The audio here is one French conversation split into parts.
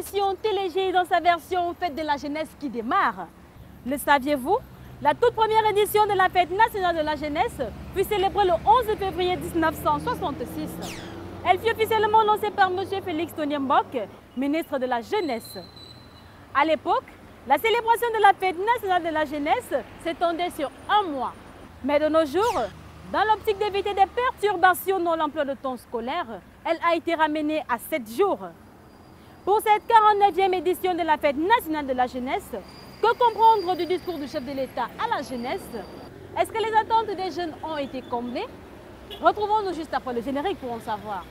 émission TéléJ dans sa version Fête de la jeunesse qui démarre. Le saviez-vous? La toute première édition de la Fête nationale de la jeunesse fut célébrée le 11 février 1966. Elle fut officiellement lancée par M. Félix Tonyembok, ministre de la Jeunesse. À l'époque, la célébration de la Fête nationale de la jeunesse s'étendait sur un mois. Mais de nos jours, dans l'optique d'éviter des perturbations dans l'emploi de temps scolaire, elle a été ramenée à 7 jours. Pour cette 49e édition de la Fête nationale de la jeunesse, que comprendre du discours du chef de l'État à la jeunesse? Est-ce que les attentes des jeunes ont été comblées? Retrouvons-nous juste après le générique pour en savoir.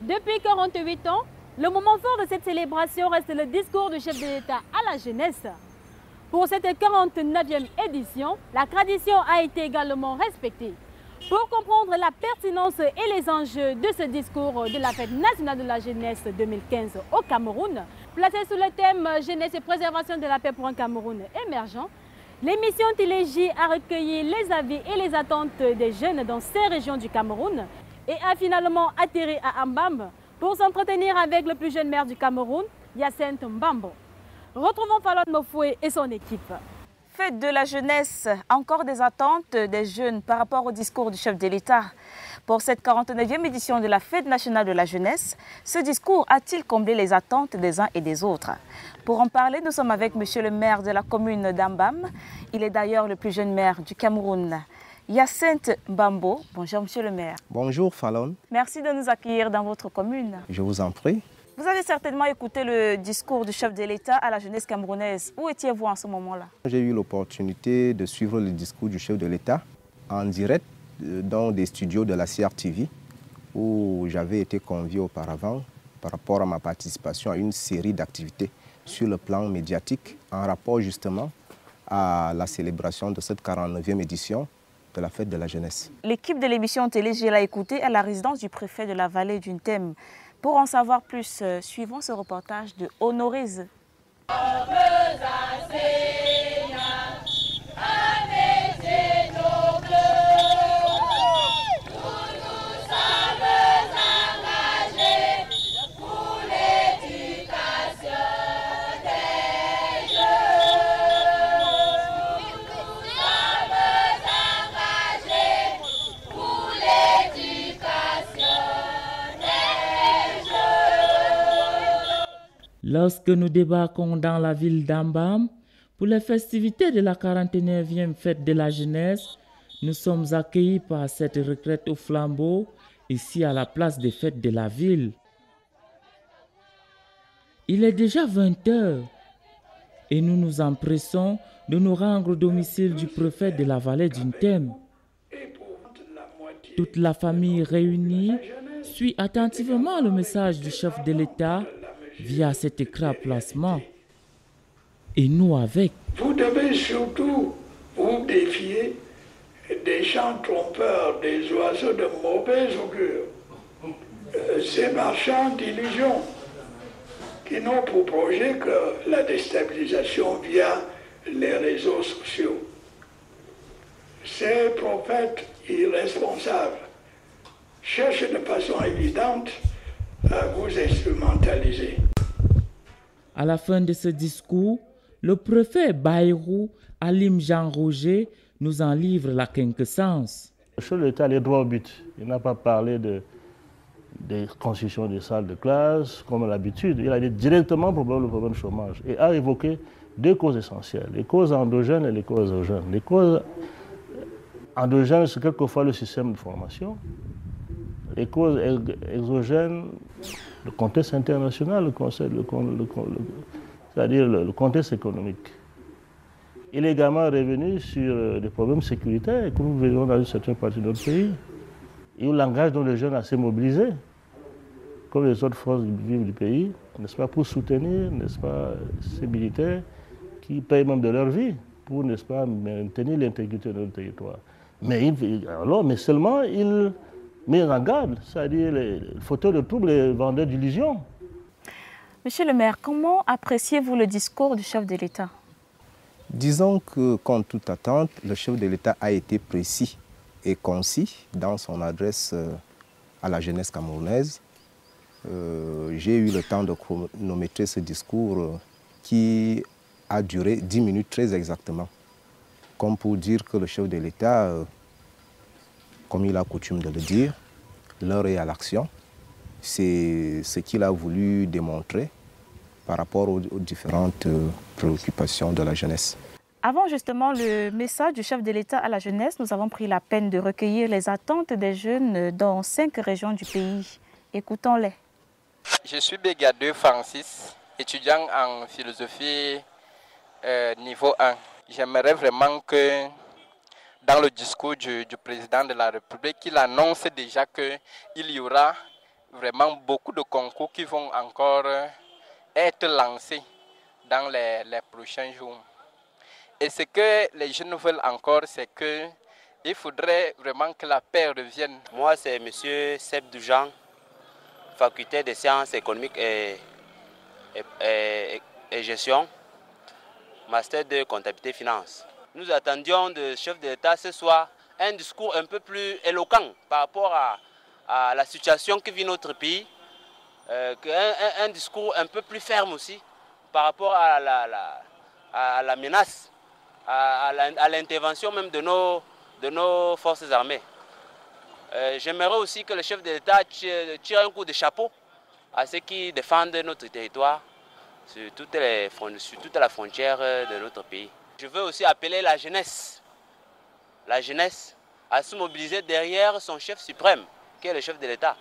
Depuis 48 ans, le moment fort de cette célébration reste le discours du chef de l'État à la jeunesse. Pour cette 49e édition, la tradition a été également respectée. Pour comprendre la pertinence et les enjeux de ce discours de la Fête nationale de la jeunesse 2015 au Cameroun, placé sous le thème « Jeunesse et préservation de la paix pour un Cameroun émergent », l'émission TéléJ a recueilli les avis et les attentes des jeunes dans ces régions du Cameroun et a finalement atterri à Ambam pour s'entretenir avec le plus jeune maire du Cameroun, Hyacinthe Mbambo. Retrouvons Fallon Mofoué et son équipe. Fête de la jeunesse, encore des attentes des jeunes par rapport au discours du chef de l'État. Pour cette 49e édition de la Fête nationale de la jeunesse, ce discours a-t-il comblé les attentes des uns et des autres? Pour en parler, nous sommes avec monsieur le maire de la commune d'Ambam. Il est d'ailleurs le plus jeune maire du Cameroun. Hyacinthe Mbambo, bonjour monsieur le maire. Bonjour Fallon. Merci de nous accueillir dans votre commune. Je vous en prie. Vous avez certainement écouté le discours du chef de l'État à la jeunesse camerounaise. Où étiez-vous en ce moment-là? J'ai eu l'opportunité de suivre le discours du chef de l'État en direct dans des studios de la CRTV où j'avais été convié auparavant par rapport à ma participation à une série d'activités sur le plan médiatique en rapport justement à la célébration de cette 49e édition de la Fête de la jeunesse. L'équipe de l'émission TéléJ l'a écouté à la résidence du préfet de la vallée d'Untem. Pour en savoir plus, suivons ce reportage de Honorise. Lorsque nous débarquons dans la ville d'Ambam pour les festivités de la 49e fête de la jeunesse, nous sommes accueillis par cette retraite au flambeau ici à la place des fêtes de la ville. Il est déjà 20 h et nous nous empressons de nous rendre au domicile du préfet de la vallée d'Untem. Toute la famille réunie suit attentivement le message du chef de l'État via cet écran placement. Et nous avec. Vous devez surtout vous défier des chants trompeurs, des oiseaux de mauvaise augure, ces marchands d'illusions qui n'ont pour projet que la déstabilisation via les réseaux sociaux. Ces prophètes irresponsables cherchent de façon évidente à vous instrumentaliser. À la fin de ce discours, le préfet Bayrou, Alim Jean-Roger, nous en livre la quinquessence. Le chef de l'État allait droit au but. Il n'a pas parlé des constructions des salles de classe, comme l'habitude. Il a dit directement le problème du chômage et a évoqué deux causes essentielles, les causes endogènes et les causes exogènes. Les causes endogènes, c'est quelquefois le système de formation. Les causes exogènes, le contexte international, c'est-à-dire le contexte économique. Il est également revenu sur des problèmes sécuritaires que nous vivons dans une certaine partie de notre pays. Et où l'engagement dont les jeunes assez mobilisés, comme les autres forces vives du pays, n'est-ce pas, pour soutenir, n'est-ce pas, ces militaires qui payent même de leur vie pour, n'est-ce pas, maintenir l'intégrité de notre territoire. Mais seulement il met en garde, c'est-à-dire les fauteurs de troubles, les vendeurs d'illusions. Monsieur le maire, comment appréciez-vous le discours du chef de l'État? Disons que, contre toute attente, le chef de l'État a été précis et concis dans son adresse à la jeunesse camerounaise. J'ai eu le temps de chronométrer ce discours qui a duré 10 minutes très exactement. Comme pour dire que le chef de l'État, comme il a coutume de le dire, l'heure est à l'action. C'est ce qu'il a voulu démontrer par rapport aux différentes préoccupations de la jeunesse. Avant justement le message du chef de l'État à la jeunesse, nous avons pris la peine de recueillir les attentes des jeunes dans 5 régions du pays. Écoutons-les. Je suis Bégadeux Francis, étudiant en philosophie niveau 1. J'aimerais vraiment que dans le discours du président de la République, il annonce déjà qu'il y aura vraiment beaucoup de concours qui vont encore être lancés dans les prochains jours. Et ce que les jeunes veulent encore, c'est qu'il faudrait vraiment que la paix revienne. Moi, c'est M. Seb Doujan, faculté des sciences économiques et gestion, master de comptabilité finance. Nous attendions du chef de l'État ce soir un discours un peu plus éloquent par rapport à la situation que vit notre pays, un discours un peu plus ferme aussi par rapport à la menace, à l'intervention même de nos forces armées. J'aimerais aussi que le chef de l'État tire un coup de chapeau à ceux qui défendent notre territoire sur toute la frontière de notre pays. Je veux aussi appeler la jeunesse à se mobiliser derrière son chef suprême, qui est le chef de l'État.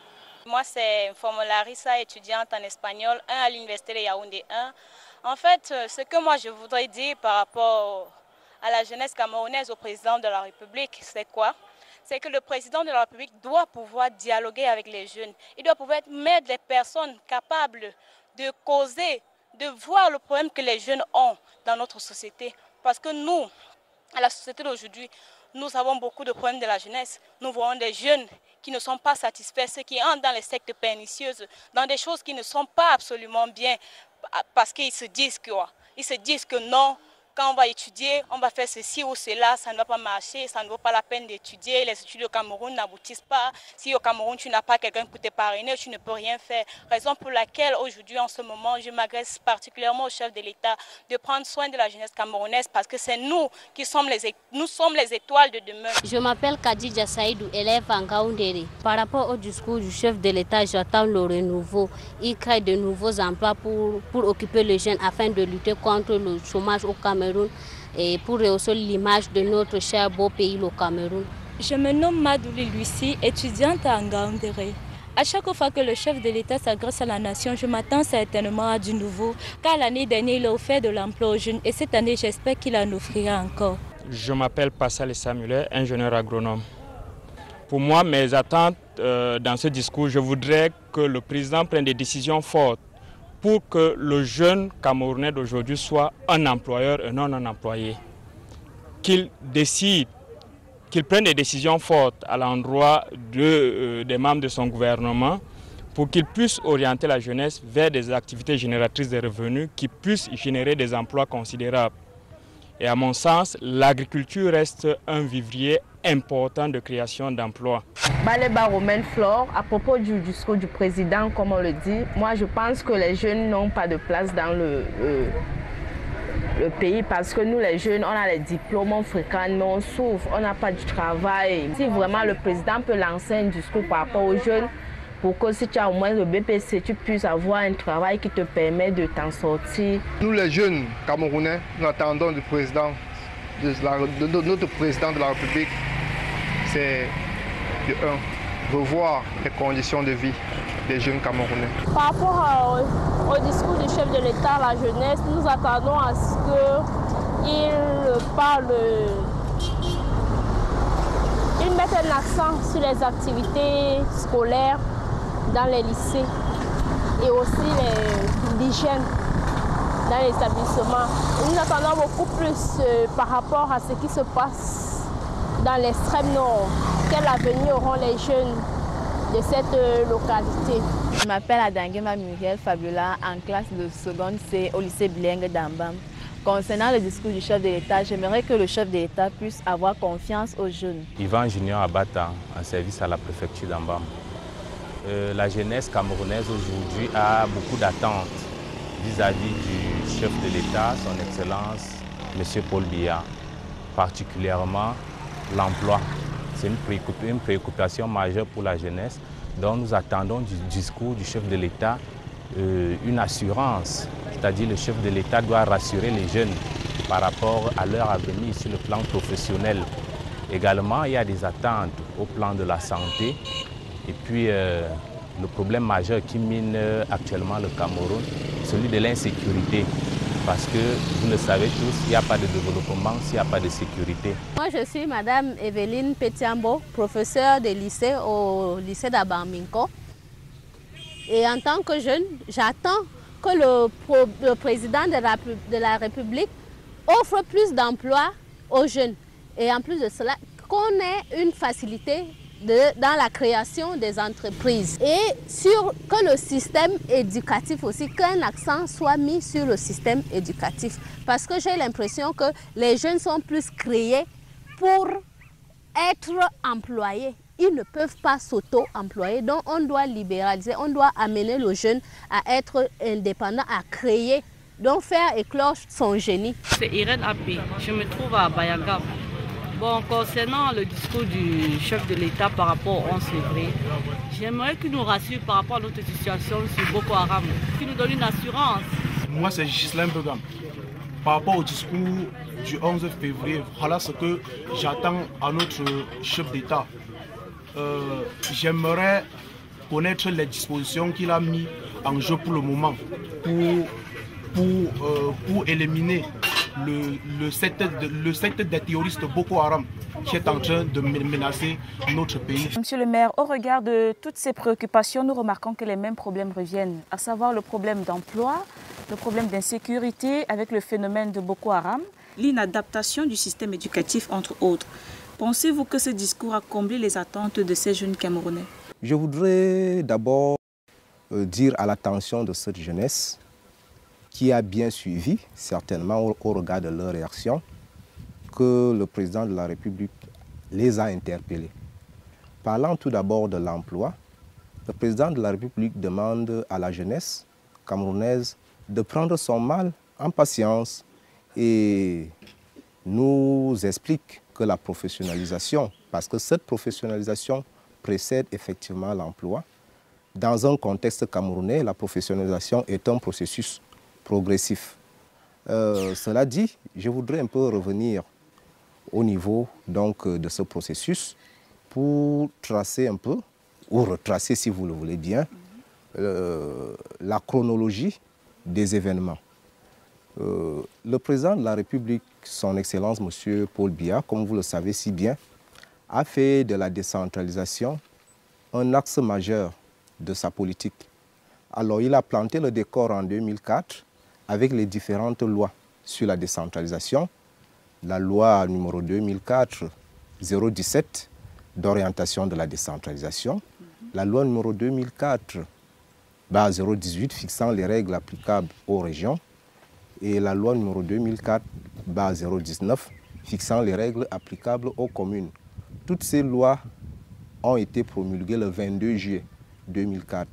Moi, c'est Larissa, étudiante en espagnol, 1 à l'université de Yaoundé 1. En fait, ce que moi je voudrais dire par rapport à la jeunesse camerounaise, au président de la République, c'est quoi? C'est que le président de la République doit pouvoir dialoguer avec les jeunes. Il doit pouvoir mettre des personnes capables de causer, de voir le problème que les jeunes ont dans notre société. Parce que nous, à la société d'aujourd'hui, nous avons beaucoup de problèmes de la jeunesse. Nous voyons des jeunes qui ne sont pas satisfaits, ceux qui entrent dans les sectes pernicieuses, dans des choses qui ne sont pas absolument bien, parce qu'ils se disent quoi? Ils se disent que non, quand on va étudier, on va faire ceci ou cela, ça ne va pas marcher, ça ne vaut pas la peine d'étudier, les études au Cameroun n'aboutissent pas. Si au Cameroun tu n'as pas quelqu'un pour te parrainer, tu ne peux rien faire. Raison pour laquelle aujourd'hui, en ce moment, je m'adresse particulièrement au chef de l'État de prendre soin de la jeunesse camerounaise parce que c'est nous qui sommes les étoiles de demain. Je m'appelle Kadidja Saïdou, élève en Gaoundéré. Par rapport au discours du chef de l'État, j'attends le renouveau. Il crée de nouveaux emplois pour occuper les jeunes afin de lutter contre le chômage au Cameroun et pour rehausser l'image de notre cher beau pays, le Cameroun. Je me nomme Madouli Lucie, étudiante à Ngaoundéré. À chaque fois que le chef de l'État s'adresse à la nation, je m'attends certainement à du nouveau, car l'année dernière, il a offert de l'emploi aux jeunes et cette année, j'espère qu'il en offrira encore. Je m'appelle Passal Samuel, ingénieur agronome. Pour moi, mes attentes dans ce discours, je voudrais que le président prenne des décisions fortes pour que le jeune Camerounais d'aujourd'hui soit un employeur et non un employé. Qu'il décide, qu'il prenne des décisions fortes à l'endroit des membres de son gouvernement pour qu'il puisse orienter la jeunesse vers des activités génératrices de revenus qui puissent générer des emplois considérables. Et à mon sens, l'agriculture reste un vivrier important de création d'emplois. Baleba Romaine Flore, à propos du discours du président, comme on le dit, moi je pense que les jeunes n'ont pas de place dans le pays parce que nous les jeunes, on a les diplômes, on fréquente, mais on souffre, on n'a pas du travail. Si vraiment le président peut lancer un discours par rapport aux jeunes, pour que si tu as au moins le BPC, tu puisses avoir un travail qui te permet de t'en sortir. Nous les jeunes Camerounais, nous attendons du président, de notre président de la République, c'est de revoir les conditions de vie des jeunes Camerounais. Par rapport au discours du chef de l'État à la jeunesse, nous attendons à ce qu'il mette un accent sur les activités scolaires dans les lycées et aussi l'hygiène dans les établissements. Nous attendons beaucoup plus par rapport à ce qui se passe dans l'extrême nord. Quel avenir auront les jeunes de cette localité? Je m'appelle Adanguema Muriel Fabiola, en classe de seconde C au lycée bilingue d'Ambam. Concernant le discours du chef de l'État, j'aimerais que le chef de l'État puisse avoir confiance aux jeunes. Yvan Junior Abata, en service à la préfecture d'Ambam. La jeunesse camerounaise aujourd'hui a beaucoup d'attentes vis-à-vis du chef de l'État, son Excellence, M. Paul Biya, particulièrement l'emploi. C'est une préoccupation majeure pour la jeunesse. Donc nous attendons du discours du chef de l'État une assurance, c'est-à-dire le chef de l'État doit rassurer les jeunes par rapport à leur avenir sur le plan professionnel. Également, il y a des attentes au plan de la santé et puis le problème majeur qui mine actuellement le Cameroun, celui de l'insécurité. Parce que, vous le savez tous, il n'y a pas de développement s'il n'y a pas de sécurité. Moi, je suis Madame Evelyne Petiambo, professeure de lycée au lycée d'Abaminko. Et en tant que jeune, j'attends que le président de la République offre plus d'emplois aux jeunes. Et en plus de cela, qu'on ait une facilité dans la création des entreprises. Et que le système éducatif aussi, qu'un accent soit mis sur le système éducatif. Parce que j'ai l'impression que les jeunes sont plus créés pour être employés. Ils ne peuvent pas s'auto-employer, donc on doit libéraliser, on doit amener le jeune à être indépendant, à créer, donc faire éclore son génie. C'est Irène Api, je me trouve à Bayaga. Bon, concernant le discours du chef de l'État par rapport au 11 février, j'aimerais qu'il nous rassure par rapport à notre situation sur Boko Haram, qu'il nous donne une assurance. Moi, c'est Ghislain Begam. Par rapport au discours du 11 février, voilà ce que j'attends à notre chef d'État. J'aimerais connaître les dispositions qu'il a mis en jeu pour le moment pour éliminer le secte des terroristes Boko Haram qui est en train de menacer notre pays. Monsieur le maire, au regard de toutes ces préoccupations, nous remarquons que les mêmes problèmes reviennent, à savoir le problème d'emploi, le problème d'insécurité avec le phénomène de Boko Haram, l'inadaptation du système éducatif, entre autres. Pensez-vous que ce discours a comblé les attentes de ces jeunes Camerounais? Je voudrais d'abord dire à l'attention de cette jeunesse qui a bien suivi, certainement au regard de leur réaction, que le président de la République les a interpellés. Parlant tout d'abord de l'emploi, le président de la République demande à la jeunesse camerounaise de prendre son mal en patience et nous explique que la professionnalisation, parce que cette professionnalisation précède effectivement l'emploi. Dans un contexte camerounais, la professionnalisation est un processus progressif. Cela dit, je voudrais un peu revenir au niveau donc, de ce processus pour tracer un peu, ou retracer si vous le voulez bien, la chronologie des événements. Le président de la République, son Excellence M. Paul Biya, comme vous le savez si bien, a fait de la décentralisation un axe majeur de sa politique. Alors il a planté le décor en 2004 avec les différentes lois sur la décentralisation, la loi numéro 2004-017 d'orientation de la décentralisation, la loi numéro 2004-018 fixant les règles applicables aux régions, et la loi numéro 2004-019 fixant les règles applicables aux communes. Toutes ces lois ont été promulguées le 22 juillet 2004.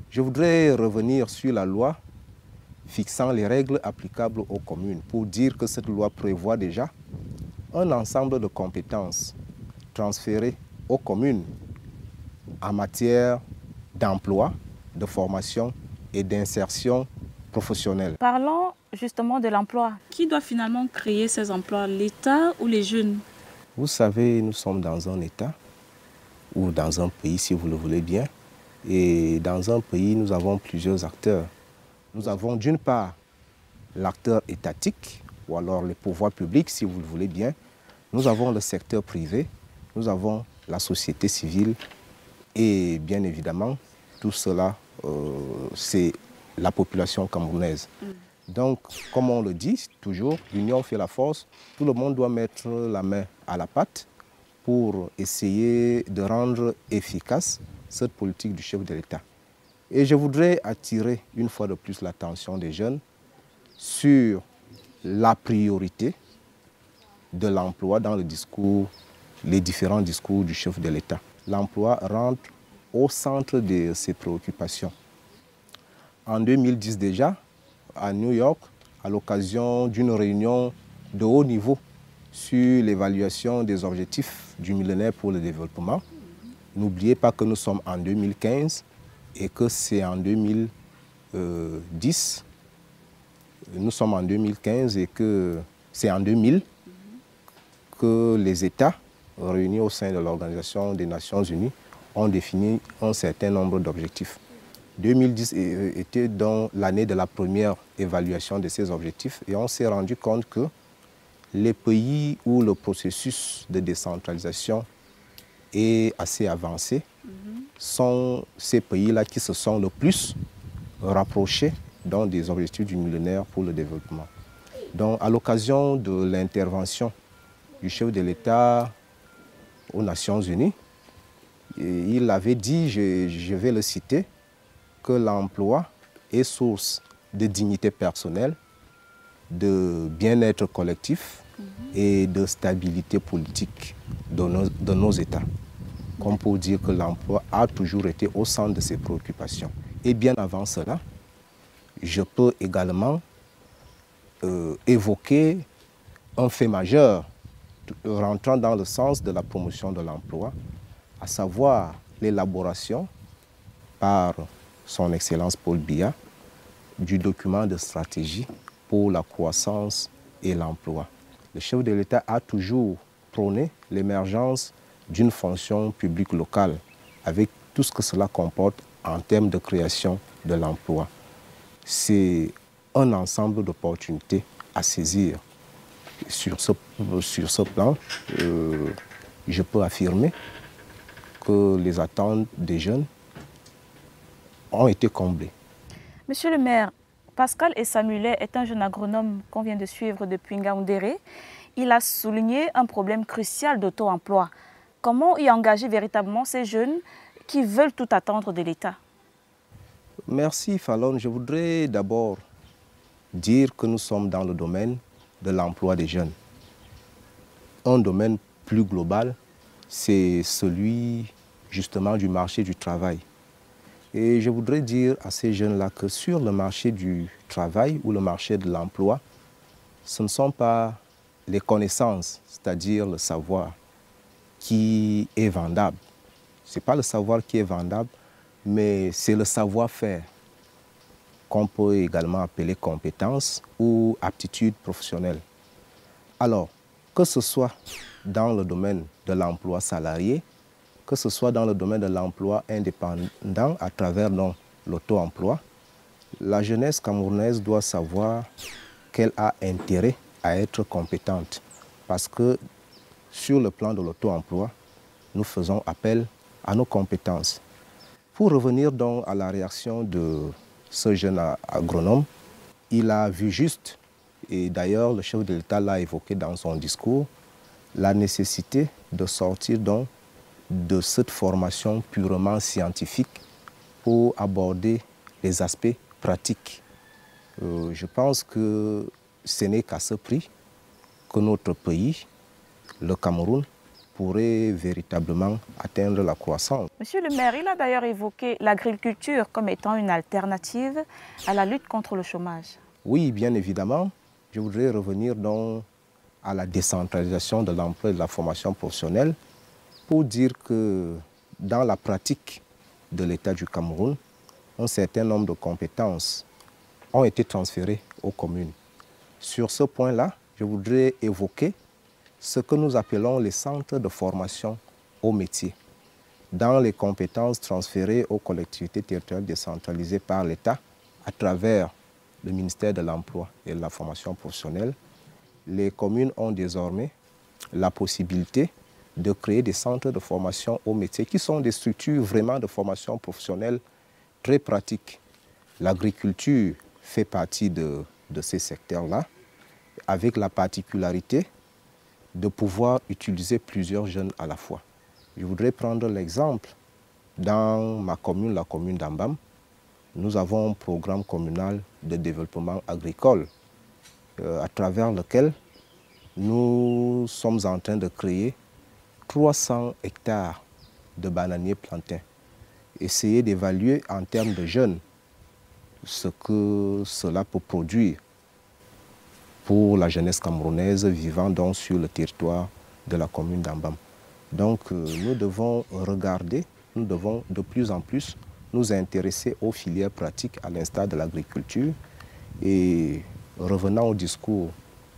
Je voudrais revenir sur la loi fixant les règles applicables aux communes pour dire que cette loi prévoit déjà un ensemble de compétences transférées aux communes en matière d'emploi, de formation et d'insertion professionnelle. Parlons justement de l'emploi. Qui doit finalement créer ces emplois, l'État ou les jeunes? Vous savez, nous sommes dans un État ou dans un pays, si vous le voulez bien. Et dans un pays, nous avons plusieurs acteurs. Nous avons d'une part l'acteur étatique, ou alors les pouvoirs publics, si vous le voulez bien. Nous avons le secteur privé, nous avons la société civile et bien évidemment, tout cela, c'est la population camerounaise. Donc, comme on le dit toujours, l'union fait la force. Tout le monde doit mettre la main à la pâte pour essayer de rendre efficace cette politique du chef de l'État. Et je voudrais attirer une fois de plus l'attention des jeunes sur la priorité de l'emploi dans le discours, les différents discours du chef de l'État. L'emploi rentre au centre de ses préoccupations. En 2010 déjà, à New York, à l'occasion d'une réunion de haut niveau sur l'évaluation des objectifs du millénaire pour le développement, n'oubliez pas que nous sommes en 2015 et que c'est en 2010. Nous sommes en 2015 et que c'est en 2000 que les États réunis au sein de l'Organisation des Nations Unies ont défini un certain nombre d'objectifs. 2010 était donc l'année de la première évaluation de ces objectifs et on s'est rendu compte que les pays où le processus de décentralisation est assez avancé sont ces pays-là qui se sont le plus rapprochés donc, des objectifs du millénaire pour le développement. Donc, à l'occasion de l'intervention du chef de l'État aux Nations Unies, il avait dit, je vais le citer, que l'emploi est source de dignité personnelle, de bien-être collectif et de stabilité politique de nos États. Comme pour dire que l'emploi a toujours été au centre de ses préoccupations. Et bien avant cela, je peux également évoquer un fait majeur rentrant dans le sens de la promotion de l'emploi, à savoir l'élaboration par son Excellence Paul Biya du document de stratégie pour la croissance et l'emploi. Le chef de l'État a toujours prôné l'émergence d'une fonction publique locale avec tout ce que cela comporte en termes de création de l'emploi. C'est un ensemble d'opportunités à saisir. Sur ce plan, je peux affirmer que les attentes des jeunes ont été comblées. Monsieur le maire, Pascal Essamulé est un jeune agronome qu'on vient de suivre depuis Ngaoundéré. Il a souligné un problème crucial d'auto-emploi. Comment y engager véritablement ces jeunes qui veulent tout attendre de l'État? Merci Fallon. Je voudrais d'abord dire que nous sommes dans le domaine de l'emploi des jeunes. Un domaine plus global, c'est celui justement du marché du travail. Et je voudrais dire à ces jeunes-là que sur le marché du travail ou le marché de l'emploi, ce ne sont pas les connaissances, c'est-à-dire le savoir, qui est vendable. Ce n'est pas le savoir qui est vendable, mais c'est le savoir-faire qu'on peut également appeler compétence ou aptitude professionnelle. Alors, que ce soit dans le domaine de l'emploi salarié, que ce soit dans le domaine de l'emploi indépendant à travers l'auto-emploi, la jeunesse camerounaise doit savoir qu'elle a intérêt à être compétente. Parce que sur le plan de l'auto-emploi, nous faisons appel à nos compétences. Pour revenir donc à la réaction de ce jeune agronome, il a vu juste, et d'ailleurs le chef de l'État l'a évoqué dans son discours, la nécessité de sortir donc de cette formation purement scientifique pour aborder les aspects pratiques. Je pense que ce n'est qu'à ce prix que notre pays, le Cameroun, pourrait véritablement atteindre la croissance. Monsieur le maire, il a d'ailleurs évoqué l'agriculture comme étant une alternative à la lutte contre le chômage. Oui, bien évidemment. Je voudrais revenir donc à la décentralisation de l'emploi et de la formation professionnelle pour dire que dans la pratique de l'État du Cameroun, un certain nombre de compétences ont été transférées aux communes. Sur ce point-là, je voudrais évoquer ce que nous appelons les centres de formation au métier. Dans les compétences transférées aux collectivités territoriales décentralisées par l'État à travers le ministère de l'Emploi et de la formation professionnelle, les communes ont désormais la possibilité de créer des centres de formation au métier qui sont des structures vraiment de formation professionnelle très pratiques. L'agriculture fait partie de ces secteurs-là, avec la particularité de pouvoir utiliser plusieurs jeunes à la fois. Je voudrais prendre l'exemple, dans ma commune, la commune d'Ambam, nous avons un programme communal de développement agricole à travers lequel nous sommes en train de créer 300 hectares de bananiers plantains. Essayer d'évaluer en termes de jeunes ce que cela peut produire pour la jeunesse camerounaise vivant donc sur le territoire de la commune d'Ambam. Donc nous devons regarder, nous devons de plus en plus nous intéresser aux filières pratiques à l'instar de l'agriculture. Et revenant au discours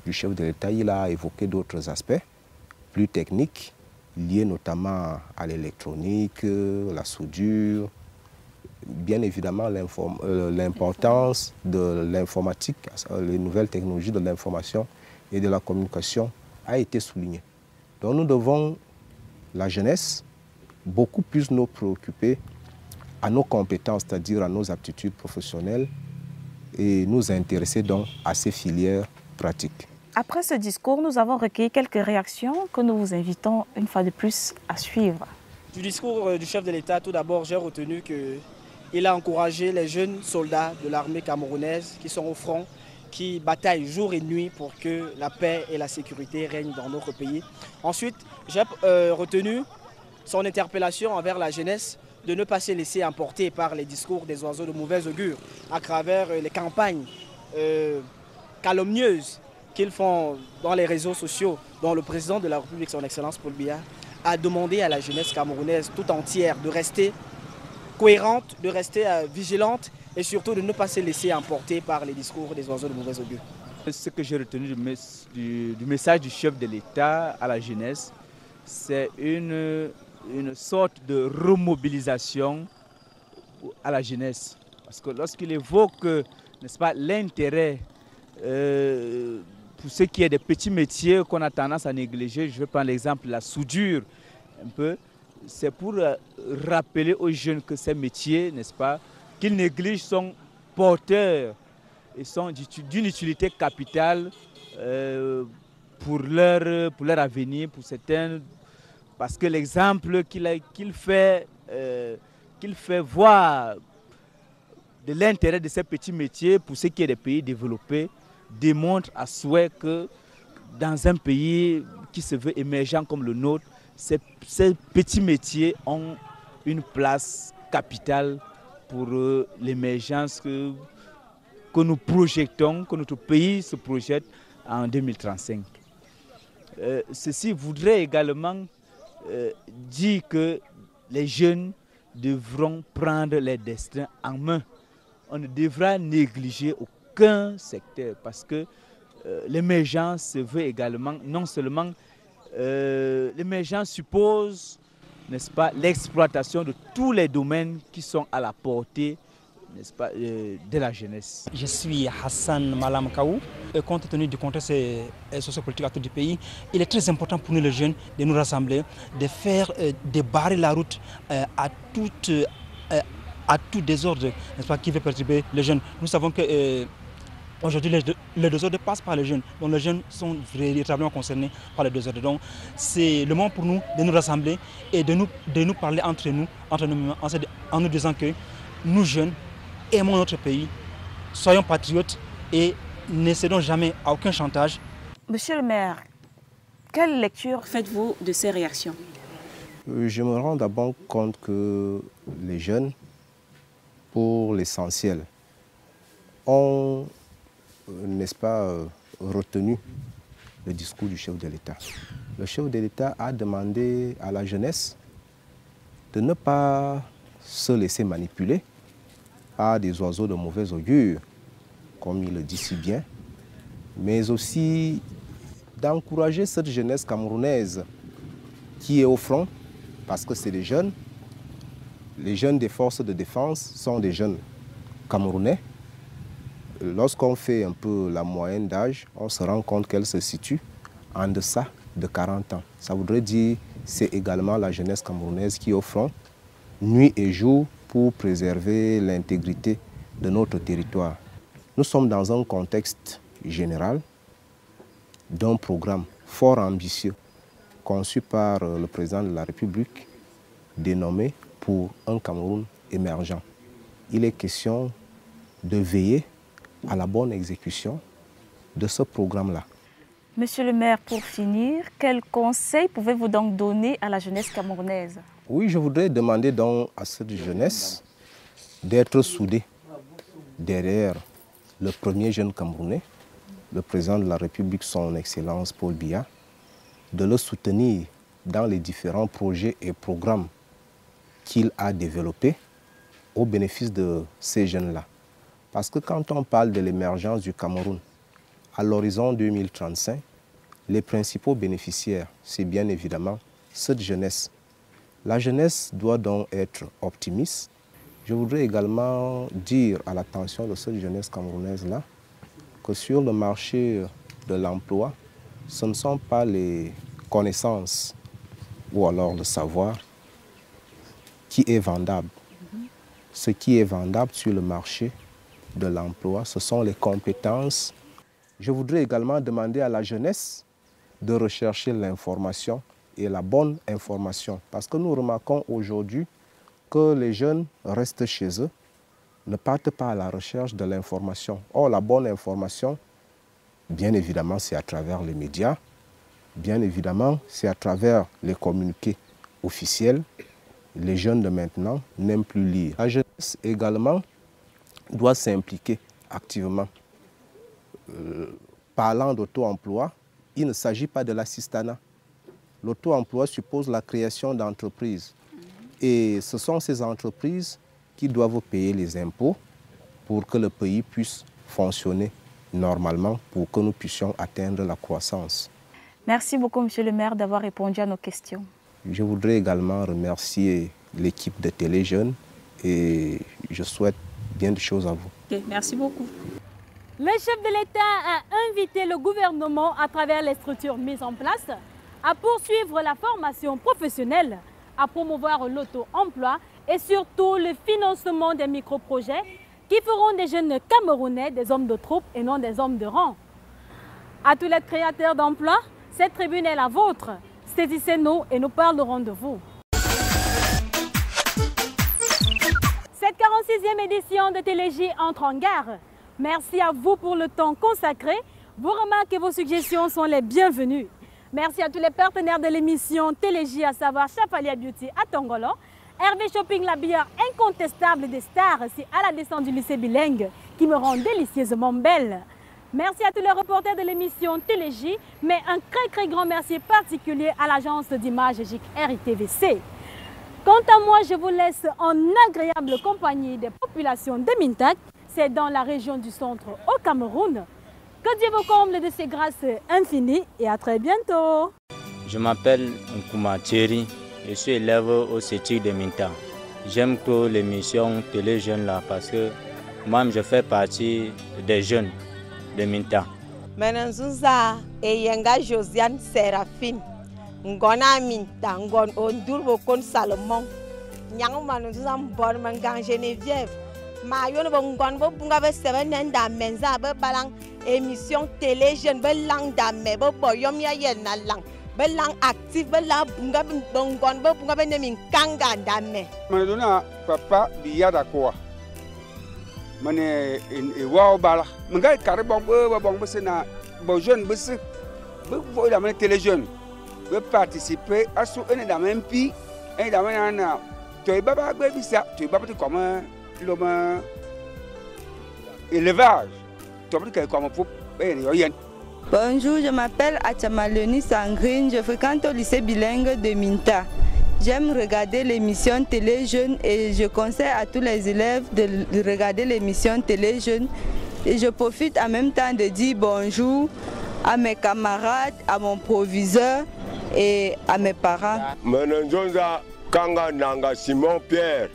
du chef de l'État, il a évoqué d'autres aspects plus techniques, liés notamment à l'électronique, la soudure, bien évidemment l'importance de l'informatique, les nouvelles technologies de l'information et de la communication a été soulignée. Donc nous devons, la jeunesse, beaucoup plus nous préoccuper à nos compétences, c'est-à-dire à nos aptitudes professionnelles et nous intéresser donc à ces filières pratiques. Après ce discours, nous avons recueilli quelques réactions que nous vous invitons une fois de plus à suivre. Du discours du chef de l'État, tout d'abord, j'ai retenu qu'il a encouragé les jeunes soldats de l'armée camerounaise qui sont au front, qui bataillent jour et nuit pour que la paix et la sécurité règnent dans notre pays. Ensuite, j'ai retenu son interpellation envers la jeunesse de ne pas se laisser emporter par les discours des oiseaux de mauvais augure à travers les campagnes calomnieuses qu'ils font dans les réseaux sociaux, dont le président de la République, son Excellence Paul Biya, a demandé à la jeunesse camerounaise tout entière de rester cohérente, de rester vigilante et surtout de ne pas se laisser emporter par les discours des oiseaux de mauvais augure. Ce que j'ai retenu du message du chef de l'État à la jeunesse, c'est une sorte de remobilisation à la jeunesse. Parce que lorsqu'il évoque, n'est-ce pas, l'intérêt pour ce qui est des petits métiers qu'on a tendance à négliger, je vais prendre l'exemple de la soudure, un peu, c'est pour rappeler aux jeunes que ces métiers, n'est-ce pas, qu'ils négligent, sont porteurs et sont d'une utilité capitale pour leur avenir, pour certains, parce que l'exemple qu'il fait voir de l'intérêt de ces petits métiers pour ce qui est des pays développés démontre à souhait que dans un pays qui se veut émergent comme le nôtre, ces petits métiers ont une place capitale pour l'émergence que nous projetons, que notre pays se projette en 2035. Ceci voudrait également dire que les jeunes devront prendre leur destin en main. On ne devra négliger aucun secteur parce que l'émergence se veut également, non seulement l'émergence suppose, n'est-ce pas, l'exploitation de tous les domaines qui sont à la portée, n'est-ce pas, de la jeunesse. Je suis Hassan Malam Kaou. Compte tenu du contexte sociopolitique actuel du pays, il est très important pour nous les jeunes de nous rassembler, de faire débarrer la route à tout désordre, n'est-ce pas, qui veut perturber les jeunes. Nous savons que aujourd'hui les désordres passent par les jeunes, donc les jeunes sont véritablement concernés par les désordres. Donc c'est le moment pour nous de nous rassembler et de nous parler entre nous en nous disant que nous jeunes aimons notre pays, soyons patriotes et ne cédons jamais à aucun chantage. Monsieur le maire, quelle lecture faites-vous de ces réactions? Je me rends d'abord compte que les jeunes, pour l'essentiel, ont, n'est-ce pas, retenu le discours du chef de l'État. Le chef de l'État a demandé à la jeunesse de ne pas se laisser manipuler par des oiseaux de mauvais augure, comme il le dit si bien, mais aussi d'encourager cette jeunesse camerounaise qui est au front, parce que c'est des jeunes. Les jeunes des forces de défense sont des jeunes camerounais. Lorsqu'on fait un peu la moyenne d'âge, on se rend compte qu'elle se situe en deçà de 40 ans. Ça voudrait dire que c'est également la jeunesse camerounaise qui est au front, nuit et jour, pour préserver l'intégrité de notre territoire. Nous sommes dans un contexte général d'un programme fort ambitieux conçu par le président de la République, dénommé pour un Cameroun émergent. Il est question de veiller à la bonne exécution de ce programme-là. Monsieur le maire, pour finir, quels conseils pouvez-vous donc donner à la jeunesse camerounaise? Oui, je voudrais demander donc à cette jeunesse d'être soudée derrière le premier jeune Camerounais, le président de la République, son Excellence Paul Biya, de le soutenir dans les différents projets et programmes qu'il a développés au bénéfice de ces jeunes-là. Parce que quand on parle de l'émergence du Cameroun, à l'horizon 2035, les principaux bénéficiaires, c'est bien évidemment cette jeunesse. La jeunesse doit donc être optimiste. Je voudrais également dire à l'attention de cette jeunesse camerounaise-là que sur le marché de l'emploi, ce ne sont pas les connaissances ou alors le savoir qui est vendable. Ce qui est vendable sur le marché de l'emploi, ce sont les compétences. Je voudrais également demander à la jeunesse de rechercher l'information et la bonne information. Parce que nous remarquons aujourd'hui que les jeunes restent chez eux, ne partent pas à la recherche de l'information. Or, la bonne information, bien évidemment, c'est à travers les médias, bien évidemment, c'est à travers les communiqués officiels. Les jeunes de maintenant n'aiment plus lire. La jeunesse également doit s'impliquer activement. Parlant d'auto-emploi, il ne s'agit pas de l'assistanat. L'auto-emploi suppose la création d'entreprises. Et ce sont ces entreprises qui doivent payer les impôts pour que le pays puisse fonctionner normalement, pour que nous puissions atteindre la croissance. Merci beaucoup, monsieur le maire, d'avoir répondu à nos questions. Je voudrais également remercier l'équipe de Téléjeunes et je souhaite bien de choses à vous. Okay, merci beaucoup. Le chef de l'État a invité le gouvernement, à travers les structures mises en place, à poursuivre la formation professionnelle, à promouvoir l'auto-emploi et surtout le financement des micro-projets qui feront des jeunes Camerounais des hommes de troupe et non des hommes de rang. À tous les créateurs d'emplois, cette tribune est la vôtre. Saisissez-nous et nous parlerons de vous. Cette 46e édition de Téléj entre en gare. Merci à vous pour le temps consacré. Vos remarques et vos suggestions sont les bienvenues. Merci à tous les partenaires de l'émission Téléj, à savoir Chafalia Beauty à Tongolo, Hervé Shopping, l'habilleur incontestable des stars, c'est à la descente du lycée bilingue qui me rend délicieusement belle. Merci à tous les reporters de l'émission Téléj, mais un très grand merci particulier à l'agence d'image GIC RITVC. Quant à moi, je vous laisse en agréable compagnie des populations de Mintak. C'est dans la région du centre au Cameroun. Que Dieu vous comble de ses grâces infinies et à très bientôt. Je m'appelle Nkouma Thierry, je suis élève au CETIC de Mintak. J'aime trop l'émission Télé Jeunes là parce que moi je fais partie des jeunes de Mintak. Menanzuza Eyenga Josiane Séraphine, Ngona Mintak, Ngon Ondurbo Kon Salomon, Nyang Manunzuza Mbon Mangang Geneviève. Ma yon bongon bo bunga be seven nda menza be balang émission télé jeune be lang da me bo boyom ya yen na lang be lang active be la bunga bongon bo bunga be nemi kanga da me manadona papa biya da ko mane e wa bala mga kare bong be sena bo jeune be se be bo da mane télé jeune be participer à ce ene da même pi ene da mana to baba be bisa to baba ti comme l'homme élevage. Bonjour, je m'appelle Achamaleni Sangrine, je fréquente au lycée bilingue de Minta. J'aime regarder l'émission Télé Jeunes et je conseille à tous les élèves de regarder l'émission Télé Jeunes. Et je profite en même temps de dire bonjour à mes camarades, à mon proviseur et à mes parents. Menonjonza Kanga Nanga Simon Pierre.